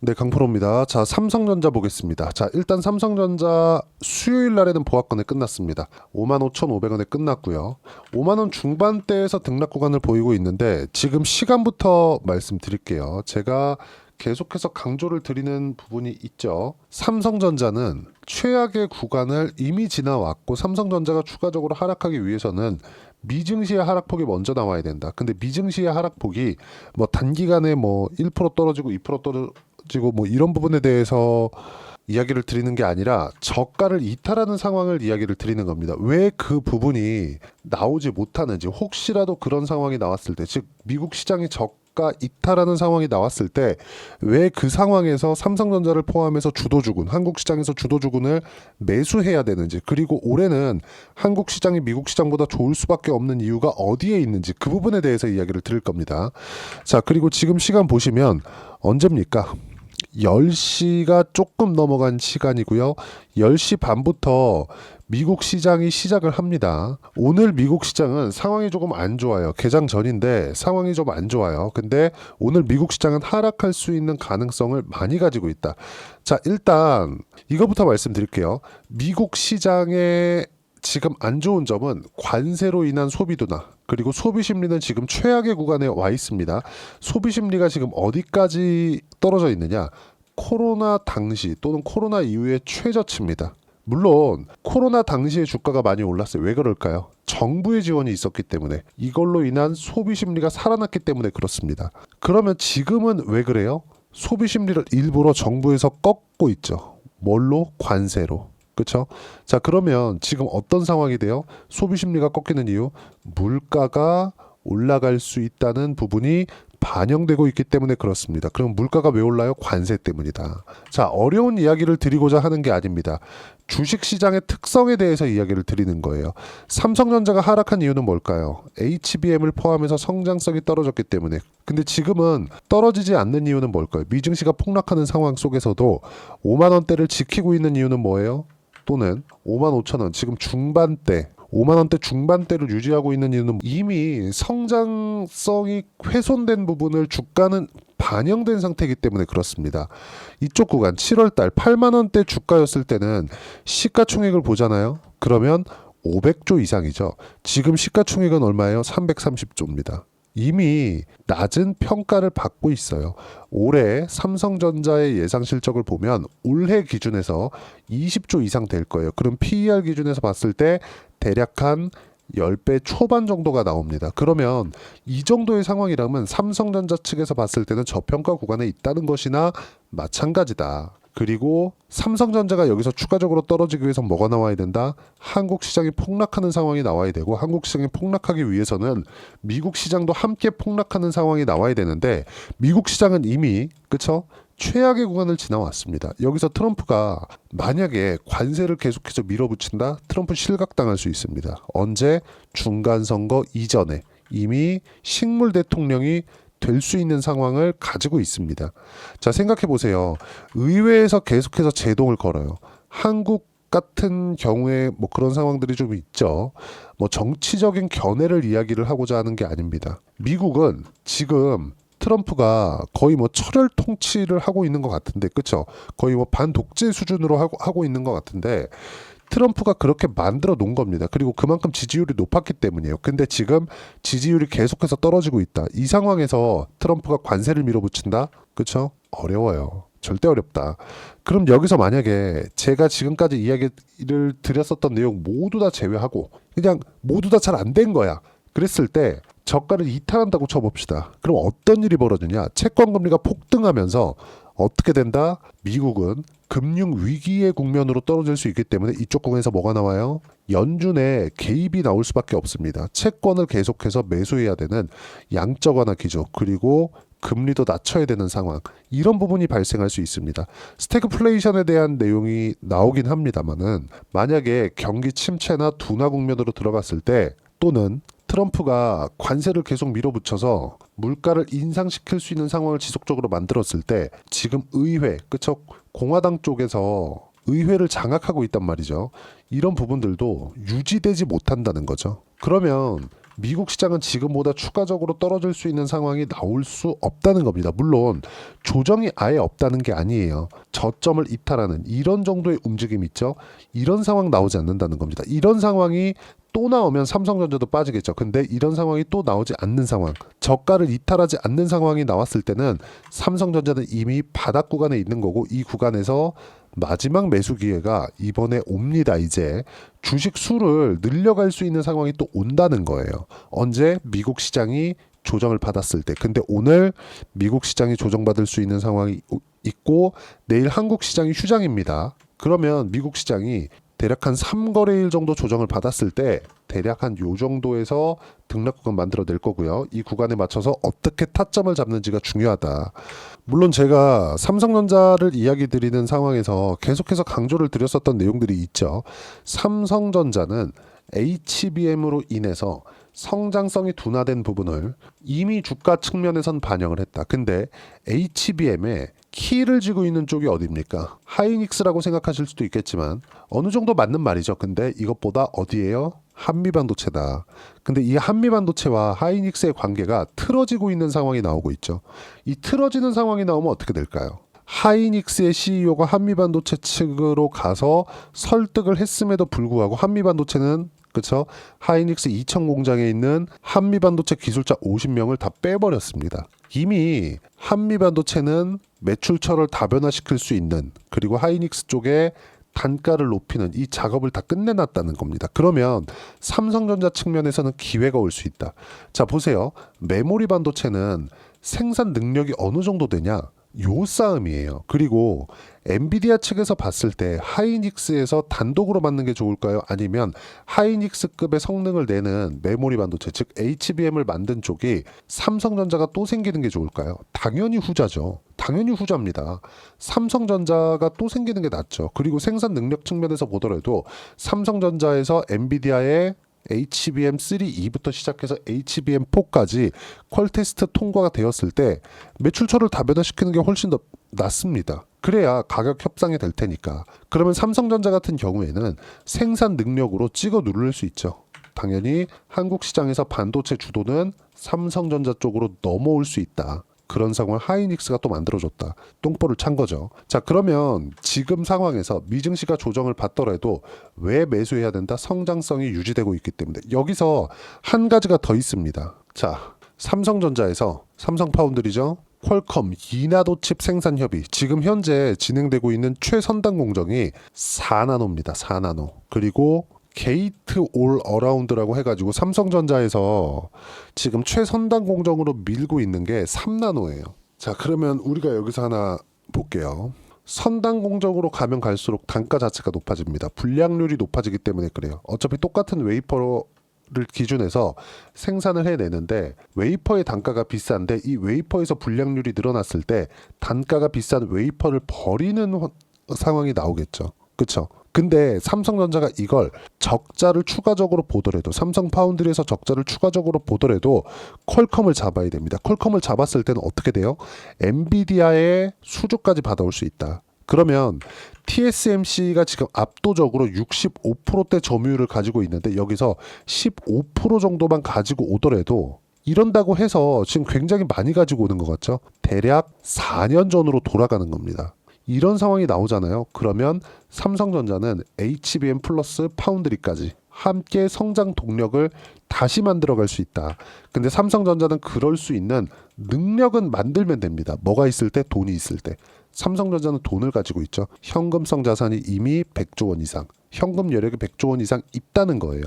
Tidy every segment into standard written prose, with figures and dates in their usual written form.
네, 강프로입니다. 자, 삼성전자 보겠습니다. 자, 일단 삼성전자 수요일 날에는 보합권에 끝났습니다. 55,500원에 끝났고요. 5만원 중반대에서 등락 구간을 보이고 있는데 지금 시간부터 말씀드릴게요. 제가 계속해서 강조를 드리는 부분이 있죠. 삼성전자는 최악의 구간을 이미 지나왔고 삼성전자가 추가적으로 하락하기 위해서는 미증시의 하락폭이 먼저 나와야 된다. 근데 미증시의 하락폭이 뭐 단기간에 뭐 1% 떨어지고 2% 떨어지고 뭐 이런 부분에 대해서 이야기를 드리는 게 아니라 저가를 이탈하는 상황을 이야기를 드리는 겁니다. 왜 그 부분이 나오지 못하는지, 혹시라도 그런 상황이 나왔을 때, 즉 미국 시장이 저가 이탈하는 상황이 나왔을 때 왜 그 상황에서 삼성전자를 포함해서 주도주군, 한국 시장에서 주도주군을 매수해야 되는지, 그리고 올해는 한국 시장이 미국 시장보다 좋을 수밖에 없는 이유가 어디에 있는지, 그 부분에 대해서 이야기를 드릴 겁니다. 자, 그리고 지금 시간 보시면 언제입니까? 10시가 조금 넘어간 시간이고요. 10시 반부터 미국 시장이 시작을 합니다. 오늘 미국 시장은 상황이 조금 안 좋아요. 개장 전인데 상황이 좀 안 좋아요. 근데 오늘 미국 시장은 하락할 수 있는 가능성을 많이 가지고 있다. 자, 일단 이거부터 말씀드릴게요. 미국 시장의 지금 안 좋은 점은 관세로 인한 소비 둔화, 그리고 소비 심리는 지금 최악의 구간에 와 있습니다. 소비 심리가 지금 어디까지 떨어져 있느냐? 코로나 당시 또는 코로나 이후의 최저치입니다. 물론 코로나 당시에 주가가 많이 올랐어요. 왜 그럴까요? 정부의 지원이 있었기 때문에, 이걸로 인한 소비 심리가 살아났기 때문에 그렇습니다. 그러면 지금은 왜 그래요? 소비 심리를 일부러 정부에서 꺾고 있죠. 뭘로? 관세로. 그렇죠? 자, 그러면 지금 어떤 상황이 돼요? 소비 심리가 꺾이는 이유, 물가가 올라갈 수 있다는 부분이 반영되고 있기 때문에 그렇습니다. 그럼 물가가 왜 올라요? 관세 때문이다. 자, 어려운 이야기를 드리고자 하는 게 아닙니다. 주식시장의 특성에 대해서 이야기를 드리는 거예요. 삼성전자가 하락한 이유는 뭘까요? HBM을 포함해서 성장성이 떨어졌기 때문에. 근데 지금은 떨어지지 않는 이유는 뭘까요? 미증시가 폭락하는 상황 속에서도 5만 원대를 지키고 있는 이유는 뭐예요? 또는 5만 5천 원, 지금 중반대, 5만 원대 중반대를 유지하고 있는 이유는 이미 성장성이 훼손된 부분을 주가는 반영된 상태이기 때문에 그렇습니다. 이쪽 구간 7월 달 8만 원대 주가였을 때는 시가총액을 보잖아요. 그러면 500조 이상이죠. 지금 시가총액은 얼마예요? 330조입니다. 이미 낮은 평가를 받고 있어요. 올해 삼성전자의 예상 실적을 보면 올해 기준에서 20조 이상 될 거예요. 그럼 PER 기준에서 봤을 때 대략 한 10배 초반 정도가 나옵니다. 그러면 이 정도의 상황이라면 삼성전자 측에서 봤을 때는 저평가 구간에 있다는 것이나 마찬가지다. 그리고 삼성전자가 여기서 추가적으로 떨어지기 위해서 뭐가 나와야 된다? 한국 시장이 폭락하는 상황이 나와야 되고, 한국 시장이 폭락하기 위해서는 미국 시장도 함께 폭락하는 상황이 나와야 되는데, 미국 시장은 이미 그쵸? 최악의 구간을 지나왔습니다. 여기서 트럼프가 만약에 관세를 계속해서 밀어붙인다? 트럼프 실각당할 수 있습니다. 언제? 중간선거 이전에 이미 식물 대통령이 될 수 있는 상황을 가지고 있습니다. 자, 생각해 보세요. 의회에서 계속해서 제동을 걸어요. 한국 같은 경우에 뭐 그런 상황들이 좀 있죠. 뭐 정치적인 견해를 이야기를 하고자 하는 게 아닙니다. 미국은 지금 트럼프가 거의 뭐 철혈 통치를 하고 있는 것 같은데, 그쵸? 거의 뭐 반독재 수준으로 하고 있는 것 같은데, 트럼프가 그렇게 만들어 놓은 겁니다. 그리고 그만큼 지지율이 높았기 때문이에요. 근데 지금 지지율이 계속해서 떨어지고 있다. 이 상황에서 트럼프가 관세를 밀어붙인다? 그쵸? 어려워요. 절대 어렵다. 그럼 여기서 만약에 제가 지금까지 이야기를 드렸었던 내용 모두 다 제외하고 그냥 모두 다 잘 안 된 거야. 그랬을 때 저가를 이탈한다고 쳐봅시다. 그럼 어떤 일이 벌어지냐? 채권 금리가 폭등하면서 어떻게 된다? 미국은 금융 위기의 국면으로 떨어질 수 있기 때문에 이쪽 구간에서 뭐가 나와요? 연준의 개입이 나올 수밖에 없습니다. 채권을 계속해서 매수해야 되는 양적 완화 기조, 그리고 금리도 낮춰야 되는 상황, 이런 부분이 발생할 수 있습니다. 스태그플레이션에 대한 내용이 나오긴 합니다만은, 만약에 경기 침체나 둔화 국면으로 들어갔을 때, 또는 트럼프가 관세를 계속 밀어붙여서 물가를 인상시킬 수 있는 상황을 지속적으로 만들었을 때, 지금 의회, 그쵸? 공화당 쪽에서 의회를 장악하고 있단 말이죠. 이런 부분들도 유지되지 못한다는 거죠. 그러면 미국 시장은 지금보다 추가적으로 떨어질 수 있는 상황이 나올 수 없다는 겁니다. 물론 조정이 아예 없다는 게 아니에요. 저점을 이탈하는 이런 정도의 움직임 있죠. 이런 상황 나오지 않는다는 겁니다. 이런 상황이 또 나오면 삼성전자도 빠지겠죠. 근데 이런 상황이 또 나오지 않는 상황, 저가를 이탈하지 않는 상황이 나왔을 때는 삼성전자는 이미 바닥 구간에 있는 거고, 이 구간에서 마지막 매수 기회가 이번에 옵니다. 이제 주식 수를 늘려갈 수 있는 상황이 또 온다는 거예요. 언제? 미국 시장이 조정을 받았을 때. 근데 오늘 미국 시장이 조정받을 수 있는 상황이 있고, 내일 한국 시장이 휴장입니다. 그러면 미국 시장이 대략 한 3거래일 정도 조정을 받았을 때 대략 한 요 정도에서 등락 구간 만들어낼 거고요. 이 구간에 맞춰서 어떻게 타점을 잡는지가 중요하다. 물론 제가 삼성전자를 이야기 드리는 상황에서 계속해서 강조를 드렸었던 내용들이 있죠. 삼성전자는 HBM으로 인해서 성장성이 둔화된 부분을 이미 주가 측면에선 반영을 했다. 근데 HBM에 키를 쥐고 있는 쪽이 어디입니까? 하이닉스라고 생각하실 수도 있겠지만 어느 정도 맞는 말이죠. 근데 이것보다 어디예요? 한미반도체다. 근데 이 한미반도체와 하이닉스의 관계가 틀어지고 있는 상황이 나오고 있죠. 이 틀어지는 상황이 나오면 어떻게 될까요? 하이닉스의 CEO가 한미반도체 측으로 가서 설득을 했음에도 불구하고 한미반도체는 그렇죠? 하이닉스 이천 공장에 있는 한미반도체 기술자 50명을 다 빼버렸습니다. 이미 한미반도체는 매출처를 다변화시킬 수 있는, 그리고 하이닉스 쪽에 단가를 높이는 이 작업을 다 끝내놨다는 겁니다. 그러면 삼성전자 측면에서는 기회가 올 수 있다. 자, 보세요. 메모리 반도체는 생산 능력이 어느 정도 되냐? 요 싸움이에요. 그리고 엔비디아 측에서 봤을 때 하이닉스에서 단독으로 맞는 게 좋을까요? 아니면 하이닉스급의 성능을 내는 메모리 반도체, 즉 HBM을 만든 쪽이 삼성전자가 또 생기는 게 좋을까요? 당연히 후자죠. 당연히 후자입니다. 삼성전자가 또 생기는 게 낫죠. 그리고 생산 능력 측면에서 보더라도 삼성전자에서 엔비디아의 HBM3E부터 시작해서 HBM4까지 퀄 테스트 통과가 되었을 때 매출처를 다변화시키는 게 훨씬 더 낫습니다. 그래야 가격 협상이 될 테니까. 그러면 삼성전자 같은 경우에는 생산 능력으로 찍어 누를 수 있죠. 당연히 한국 시장에서 반도체 주도는 삼성전자 쪽으로 넘어올 수 있다. 그런 상황을 하이닉스가 또 만들어줬다. 똥볼을 찬 거죠. 자, 그러면 지금 상황에서 미증시가 조정을 받더라도 왜 매수해야 된다? 성장성이 유지되고 있기 때문에. 여기서 한 가지가 더 있습니다. 자, 삼성전자에서 삼성파운드리죠. 퀄컴 2나노 칩 생산 협의, 지금 현재 진행되고 있는 최선단 공정이 4나노입니다. 4나노. 그리고 게이트 올 어라운드라고 해가지고 삼성전자에서 지금 최선단 공정으로 밀고 있는 게 3나노예요. 자, 그러면 우리가 여기서 하나 볼게요. 선단 공정으로 가면 갈수록 단가 자체가 높아집니다. 불량률이 높아지기 때문에 그래요. 어차피 똑같은 웨이퍼를 기준해서 생산을 해내는데 웨이퍼의 단가가 비싼데 이 웨이퍼에서 불량률이 늘어났을 때 단가가 비싼 웨이퍼를 버리는 상황이 나오겠죠. 그렇죠? 근데 삼성전자가 이걸 적자를 추가적으로 보더라도, 삼성 파운드리에서 적자를 추가적으로 보더라도 퀄컴을 잡아야 됩니다. 퀄컴을 잡았을 때는 어떻게 돼요? 엔비디아의 수주까지 받아올 수 있다. 그러면 TSMC가 지금 압도적으로 65%대 점유율을 가지고 있는데 여기서 15% 정도만 가지고 오더라도, 이런다고 해서 지금 굉장히 많이 가지고 오는 것 같죠? 대략 4년 전으로 돌아가는 겁니다. 이런 상황이 나오잖아요. 그러면 삼성전자는 HBM 플러스 파운드리까지 함께 성장 동력을 다시 만들어갈 수 있다. 근데 삼성전자는 그럴 수 있는 능력은 만들면 됩니다. 뭐가 있을 때? 돈이 있을 때. 삼성전자는 돈을 가지고 있죠. 현금성 자산이 이미 100조 원 이상, 현금 여력이 100조 원 이상 있다는 거예요.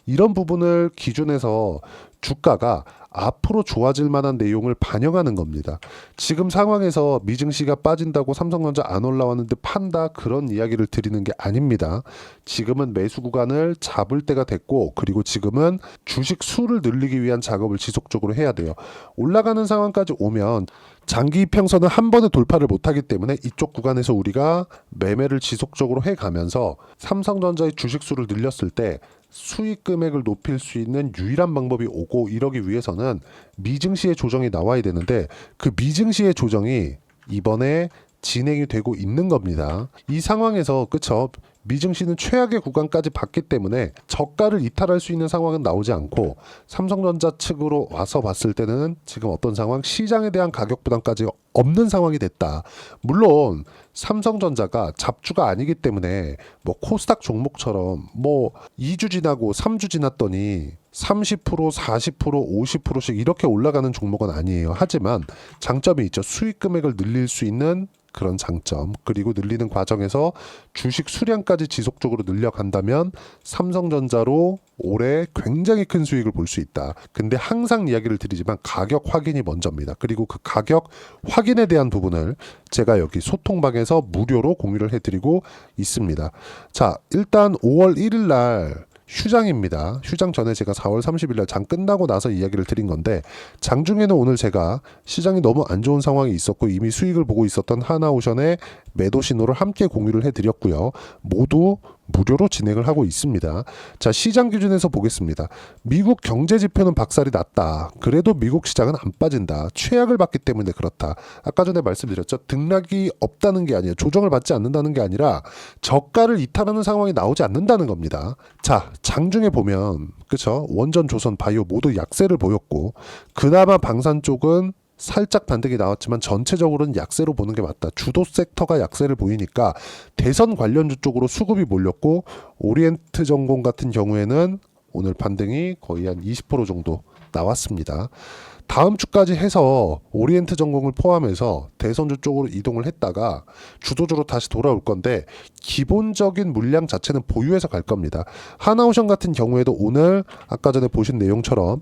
이런 부분을 기준해서 주가가 앞으로 좋아질 만한 내용을 반영하는 겁니다. 지금 상황에서 미증시가 빠진다고 삼성전자 안 올라왔는데 판다, 그런 이야기를 드리는 게 아닙니다. 지금은 매수 구간을 잡을 때가 됐고, 그리고 지금은 주식 수를 늘리기 위한 작업을 지속적으로 해야 돼요. 올라가는 상황까지 오면 장기 이평선은 한 번에 돌파를 못하기 때문에 이쪽 구간에서 우리가 매매를 지속적으로 해가면서 삼성전자의 주식 수를 늘렸을 때 수익 금액을 높일 수 있는 유일한 방법이 오고, 이러기 위해서는 미증시의 조정이 나와야 되는데 그 미증시의 조정이 이번에 진행이 되고 있는 겁니다. 이 상황에서 그쵸, 미증시는 최악의 구간까지 봤기 때문에 저가를 이탈할 수 있는 상황은 나오지 않고 삼성전자 측으로 와서 봤을 때는 지금 어떤 상황? 시장에 대한 가격 부담까지 없는 상황이 됐다. 물론 삼성전자가 잡주가 아니기 때문에 뭐 코스닥 종목처럼 뭐 2주 지나고 3주 지났더니 30%, 40%, 50%씩 이렇게 올라가는 종목은 아니에요. 하지만 장점이 있죠. 수익 금액을 늘릴 수 있는 그런 장점, 그리고 늘리는 과정에서 주식 수량까지 지속적으로 늘려간다면 삼성전자로 올해 굉장히 큰 수익을 볼 수 있다. 근데 항상 이야기를 드리지만 가격 확인이 먼저입니다. 그리고 그 가격 확인에 대한 부분을 제가 여기 소통방에서 무료로 공유를 해드리고 있습니다. 자, 일단 5월 1일 날 휴장입니다. 휴장 전에 제가 4월 30일 날 장 끝나고 나서 이야기를 드린 건데, 장중에는 오늘 제가 시장이 너무 안 좋은 상황이 있었고 이미 수익을 보고 있었던 하나오션의 매도 신호를 함께 공유를 해드렸고요. 모두 무료로 진행을 하고 있습니다. 자, 시장 기준에서 보겠습니다. 미국 경제 지표는 박살이 났다. 그래도 미국 시장은 안 빠진다. 최악을 봤기 때문에 그렇다. 아까 전에 말씀드렸죠. 등락이 없다는 게 아니에요. 조정을 받지 않는다는 게 아니라 저가를 이탈하는 상황이 나오지 않는다는 겁니다. 자, 장중에 보면 그쵸? 원전, 조선, 바이오 모두 약세를 보였고, 그나마 방산 쪽은 살짝 반등이 나왔지만 전체적으로는 약세로 보는 게 맞다. 주도 섹터가 약세를 보이니까 대선 관련주 쪽으로 수급이 몰렸고, 오리엔트 전공 같은 경우에는 오늘 반등이 거의 한 20% 정도 나왔습니다. 다음 주까지 해서 오리엔트 전공을 포함해서 대선주 쪽으로 이동을 했다가 주도주로 다시 돌아올 건데, 기본적인 물량 자체는 보유해서 갈 겁니다. 하나오션 같은 경우에도 오늘 아까 전에 보신 내용처럼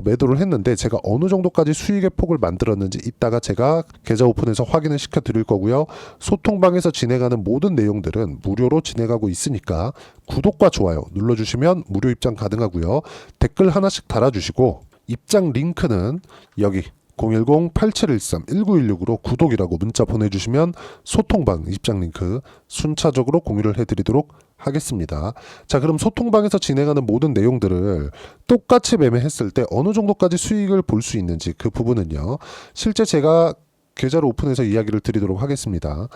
매도를 했는데, 제가 어느 정도까지 수익의 폭을 만들었는지 이따가 제가 계좌 오픈해서 확인을 시켜 드릴 거고요. 소통방에서 진행하는 모든 내용들은 무료로 진행하고 있으니까 구독과 좋아요 눌러주시면 무료 입장 가능하고요. 댓글 하나씩 달아주시고, 입장 링크는 여기 010-8713-1916으로 구독이라고 문자 보내주시면 소통방 입장 링크 순차적으로 공유를 해드리도록 하겠습니다. 자, 그럼 소통방에서 진행하는 모든 내용들을 똑같이 매매했을 때 어느 정도까지 수익을 볼 수 있는지 그 부분은요, 실제 제가 계좌를 오픈해서 이야기를 드리도록 하겠습니다.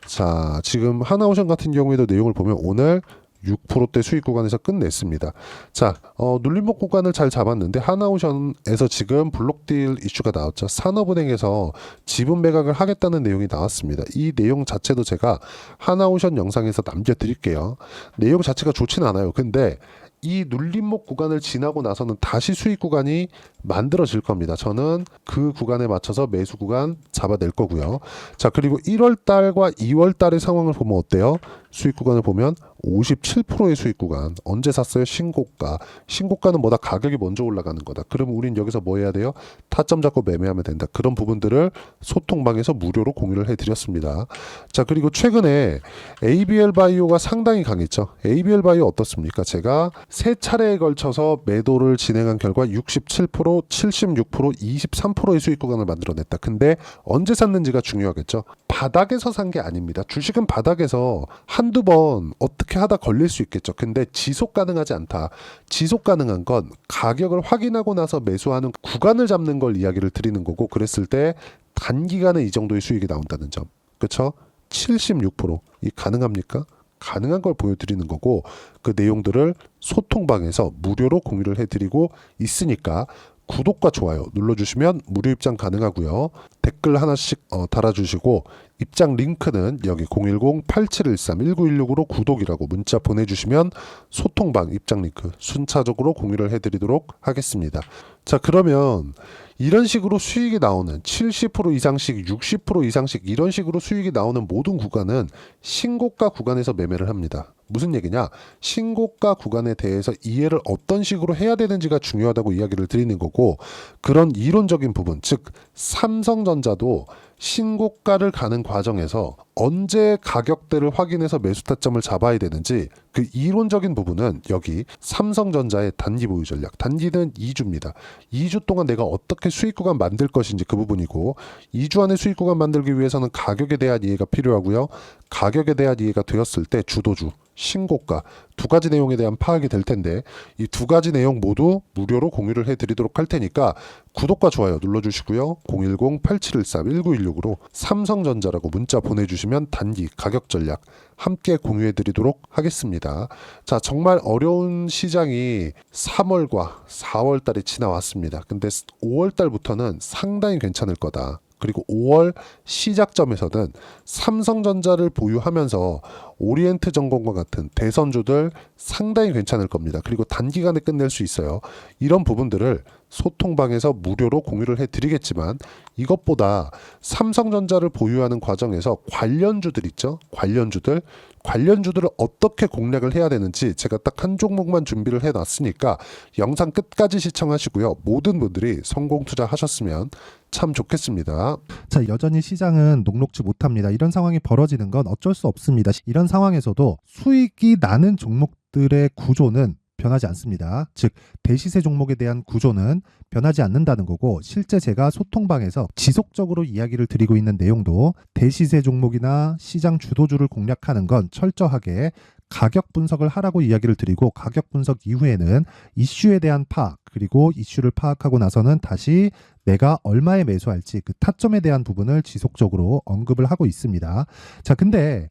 자, 지금 하나오션 같은 경우에도 내용을 보면 오늘 6%대 수익 구간에서 끝냈습니다. 자, 눌림목 구간을 잘 잡았는데 하나오션에서 지금 블록딜 이슈가 나왔죠. 산업은행에서 지분 매각을 하겠다는 내용이 나왔습니다. 이 내용 자체도 제가 하나오션 영상에서 남겨드릴게요. 내용 자체가 좋진 않아요. 근데 이 눌림목 구간을 지나고 나서는 다시 수익 구간이 만들어질 겁니다. 저는 그 구간에 맞춰서 매수 구간 잡아낼 거고요. 자, 그리고 1월 달과 2월 달의 상황을 보면 어때요? 수익 구간을 보면 57%의 수익 구간. 언제 샀어요? 신고가. 신고가는 뭐다? 가격이 먼저 올라가는 거다. 그러면 우린 여기서 뭐 해야 돼요? 타점 잡고 매매하면 된다. 그런 부분들을 소통방에서 무료로 공유를 해드렸습니다. 자, 그리고 최근에 ABL 바이오가 상당히 강했죠. ABL 바이오 어떻습니까? 제가 세 차례에 걸쳐서 매도를 진행한 결과 67%, 76%, 23%의 수익 구간을 만들어냈다. 근데 언제 샀는지가 중요하겠죠. 바닥에서 산 게 아닙니다. 주식은 바닥에서 한두 번 어떻게 하다 걸릴 수 있겠죠. 근데 지속 가능하지 않다. 지속 가능한 건 가격을 확인하고 나서 매수하는 구간을 잡는 걸 이야기를 드리는 거고, 그랬을 때 단기간에 이 정도의 수익이 나온다는 점. 그렇죠? 76%. 이 가능합니까? 가능한 걸 보여드리는 거고, 그 내용들을 소통방에서 무료로 공유를 해드리고 있으니까 구독과 좋아요 눌러주시면 무료 입장 가능하고요. 댓글 하나씩 달아주시고, 입장 링크는 여기 010-8713-1916으로 구독이라고 문자 보내주시면 소통방 입장 링크 순차적으로 공유를 해드리도록 하겠습니다. 자, 그러면 이런 식으로 수익이 나오는 70% 이상씩 60% 이상씩 이런 식으로 수익이 나오는 모든 구간은 신고가 구간에서 매매를 합니다. 무슨 얘기냐? 신고가 구간에 대해서 이해를 어떤 식으로 해야 되는지가 중요하다고 이야기를 드리는 거고, 그런 이론적인 부분, 즉 삼성전자도 신고가를 가는 과정에서 언제 가격대를 확인해서 매수 타점을 잡아야 되는지 그 이론적인 부분은 여기 삼성전자의 단기 보유 전략, 단기는 2주입니다. 2주 동안 내가 어떻게 수익 구간 만들 것인지 그 부분이고, 2주 안에 수익 구간 만들기 위해서는 가격에 대한 이해가 필요하고요. 가격에 대한 이해가 되었을 때 주도주, 신고가 두 가지 내용에 대한 파악이 될 텐데 이 두 가지 내용 모두 무료로 공유를 해드리도록 할 테니까 구독과 좋아요 눌러주시고요. 010-8713-1916으로 삼성전자라고 문자 보내주시면 단기 가격 전략 함께 공유해드리도록 하겠습니다. 자, 정말 어려운 시장이 3월과 4월 달에 지나왔습니다. 근데 5월 달부터는 상당히 괜찮을 거다. 그리고 5월 시작점에서는 삼성전자를 보유하면서 오리엔트 전공과 같은 대선주들 상당히 괜찮을 겁니다. 그리고 단기간에 끝낼 수 있어요. 이런 부분들을 소통방에서 무료로 공유를 해드리겠지만 이것보다 삼성전자를 보유하는 과정에서 관련주들 있죠? 관련주들을 어떻게 공략을 해야 되는지 제가 딱 한 종목만 준비를 해놨으니까 영상 끝까지 시청하시고요. 모든 분들이 성공 투자하셨으면 참 좋겠습니다. 자, 여전히 시장은 녹록지 못합니다. 이런 상황이 벌어지는 건 어쩔 수 없습니다. 이런 상황에서도 수익이 나는 종목들의 구조는 변하지 않습니다. 즉 대시세 종목에 대한 구조는 변하지 않는다는 거고, 실제 제가 소통방에서 지속적으로 이야기를 드리고 있는 내용도 대시세 종목이나 시장 주도주를 공략하는 건 철저하게 가격 분석을 하라고 이야기를 드리고, 가격 분석 이후에는 이슈에 대한 파악, 그리고 이슈를 파악하고 나서는 다시 내가 얼마에 매수할지 그 타점에 대한 부분을 지속적으로 언급을 하고 있습니다. 자, 근데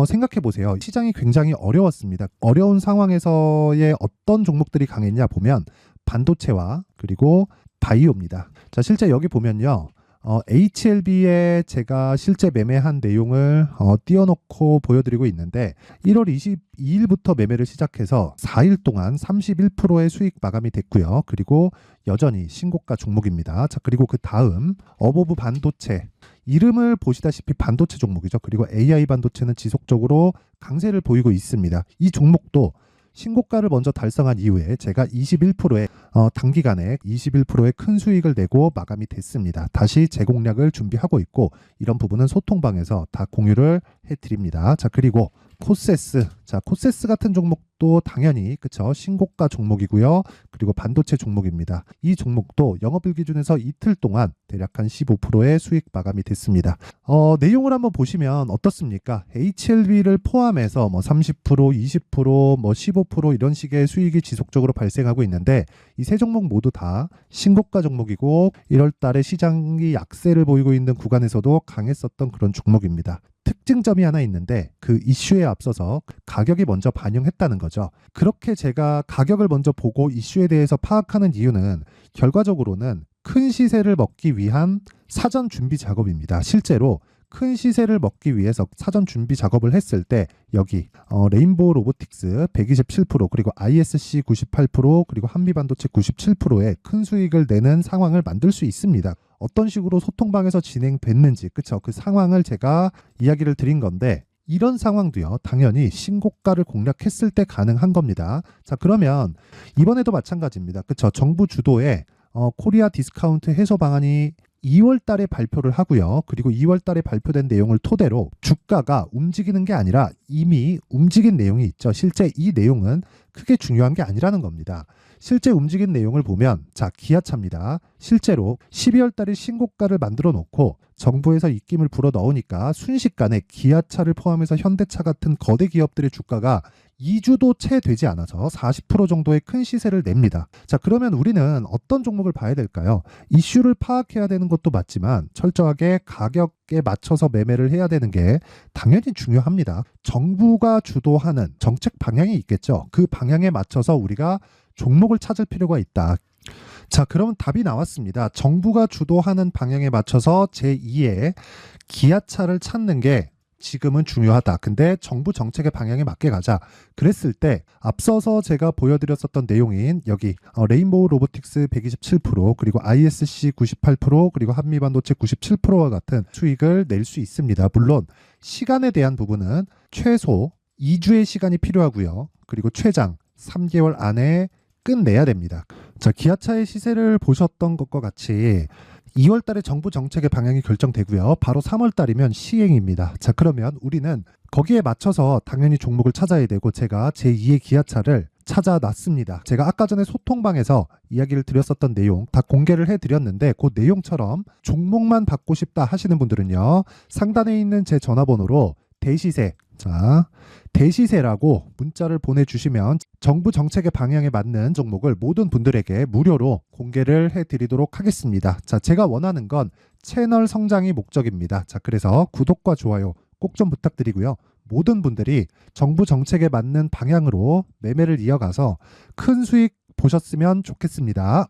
생각해 보세요. 시장이 굉장히 어려웠습니다. 어려운 상황에서의 어떤 종목들이 강했냐 보면 반도체와 그리고 바이오입니다. 자, 실제 여기 보면요. HLB에 제가 실제 매매한 내용을 띄워놓고 보여드리고 있는데 1월 22일부터 매매를 시작해서 4일 동안 31%의 수익 마감이 됐고요. 그리고 여전히 신고가 종목입니다. 자, 그리고 그 다음 어보브 반도체, 이름을 보시다시피 반도체 종목이죠. 그리고 AI 반도체는 지속적으로 강세를 보이고 있습니다. 이 종목도 신고가를 먼저 달성한 이후에 제가 21%의 단기간에 21%의 큰 수익을 내고 마감이 됐습니다. 다시 재공략을 준비하고 있고, 이런 부분은 소통방에서 다 공유를 해드립니다. 자, 그리고 코세스. 자, 코세스 같은 종목도 당연히 그쵸, 신고가 종목이고요. 그리고 반도체 종목입니다. 이 종목도 영업일 기준에서 이틀 동안 대략 한 15%의 수익 마감이 됐습니다. 내용을 한번 보시면 어떻습니까? HLB를 포함해서 뭐 30%, 20%, 뭐 15% 이런 식의 수익이 지속적으로 발생하고 있는데, 이 세 종목 모두 다 신고가 종목이고 1월 달에 시장이 약세를 보이고 있는 구간에서도 강했었던 그런 종목입니다. 특징점이 하나 있는데 그 이슈에 앞서서 가격이 먼저 반영했다는 거죠. 그렇게 제가 가격을 먼저 보고 이슈에 대해서 파악하는 이유는 결과적으로는 큰 시세를 먹기 위한 사전 준비 작업입니다. 실제로 큰 시세를 먹기 위해서 사전 준비 작업을 했을 때 여기 레인보우 로보틱스 127%, 그리고 ISC 98%, 그리고 한미반도체 97%의 큰 수익을 내는 상황을 만들 수 있습니다. 어떤 식으로 소통방에서 진행됐는지, 그쵸? 그 상황을 제가 이야기를 드린 건데, 이런 상황도요, 당연히 신고가를 공략했을 때 가능한 겁니다. 자, 그러면 이번에도 마찬가지입니다. 그쵸? 정부 주도의 코리아 디스카운트 해소 방안이 2월 달에 발표를 하고요. 그리고 2월 달에 발표된 내용을 토대로 주가가 움직이는 게 아니라 이미 움직인 내용이 있죠. 실제 이 내용은 크게 중요한 게 아니라는 겁니다. 실제 움직인 내용을 보면, 자, 기아차입니다. 실제로 12월 달에 신고가를 만들어 놓고 정부에서 입김을 불어 넣으니까 순식간에 기아차를 포함해서 현대차 같은 거대 기업들의 주가가 2주도 채 되지 않아서 40% 정도의 큰 시세를 냅니다. 자, 그러면 우리는 어떤 종목을 봐야 될까요? 이슈를 파악해야 되는 것도 맞지만 철저하게 가격에 맞춰서 매매를 해야 되는 게 당연히 중요합니다. 정부가 주도하는 정책 방향이 있겠죠. 그 방향에 맞춰서 우리가 종목을 찾을 필요가 있다. 자, 그럼 답이 나왔습니다. 정부가 주도하는 방향에 맞춰서 제2의 기아차를 찾는 게 지금은 중요하다. 근데 정부 정책의 방향에 맞게 가자. 그랬을 때 앞서서 제가 보여드렸었던 내용인 여기 레인보우 로보틱스 127%, 그리고 ISC 98%, 그리고 한미반도체 97%와 같은 수익을 낼 수 있습니다. 물론 시간에 대한 부분은 최소 2주의 시간이 필요하고요. 그리고 최장 3개월 안에 끝내야 됩니다. 자, 기아차의 시세를 보셨던 것과 같이 2월 달에 정부 정책의 방향이 결정되고요. 바로 3월 달이면 시행입니다. 자, 그러면 우리는 거기에 맞춰서 당연히 종목을 찾아야 되고, 제가 제2의 기아차를 찾아놨습니다. 제가 아까 전에 소통방에서 이야기를 드렸었던 내용 다 공개를 해드렸는데, 그 내용처럼 종목만 받고 싶다 하시는 분들은요, 상단에 있는 제 전화번호로 대시세 자, 대시세라고 문자를 보내주시면 정부 정책의 방향에 맞는 종목을 모든 분들에게 무료로 공개를 해드리도록 하겠습니다. 자, 제가 원하는 건 채널 성장이 목적입니다. 자, 그래서 구독과 좋아요 꼭 좀 부탁드리고요. 모든 분들이 정부 정책에 맞는 방향으로 매매를 이어가서 큰 수익 보셨으면 좋겠습니다.